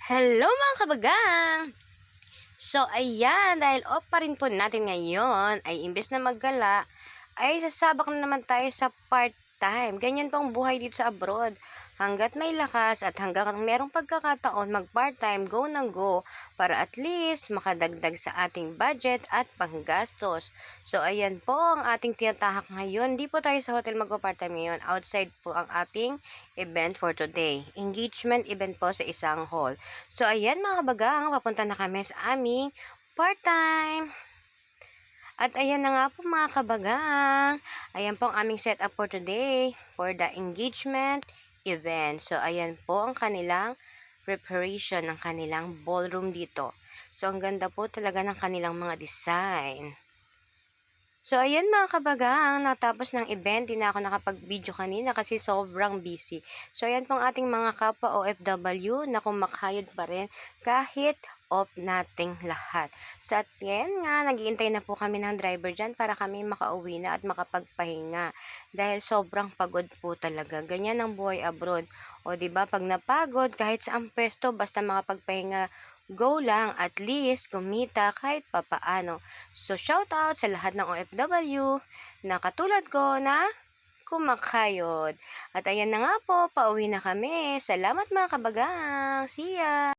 Hello mga kabagang! So ayan, dahil off pa rin po natin ngayon, ay imbes na maggala, ay sasabak na naman tayo sa part-time. Ganyan pong buhay dito sa abroad. Hanggat may lakas at hanggang merong pagkakataon mag-part-time, go ng go para at least makadagdag sa ating budget at panggastos. So ayan po ang ating tinatahak ngayon. Di po tayo sa hotel mag-part-time ngayon. Outside po ang ating event for today. Engagement event po sa isang hall. So ayan mga kabagang, papunta na kami sa aming part-time. At ayan na nga po mga kabagang, ayan po ang aming setup for today for the engagement event. So ayan po ang kanilang preparation ng kanilang ballroom dito. So ang ganda po talaga ng kanilang mga design. So ayan mga kabagang, natapos ng event, di na ako nakapag-video kanina kasi sobrang busy. So ayan pong ating mga kapwa OFW na kumakayod pa rin kahit off nating lahat. Sa atin nga, naghihintay na po kami ng driver dyan para kami makauwi na at makapagpahinga. Dahil sobrang pagod po talaga. Ganyan ang buhay abroad. O di ba pag napagod, kahit sa pwesto, basta makapagpahinga, go lang, at least kumita kahit papaano. So, shout out sa lahat ng OFW na katulad ko na kumakayod. At ayan na nga po, pauwi na kami. Salamat mga kabagang. See ya!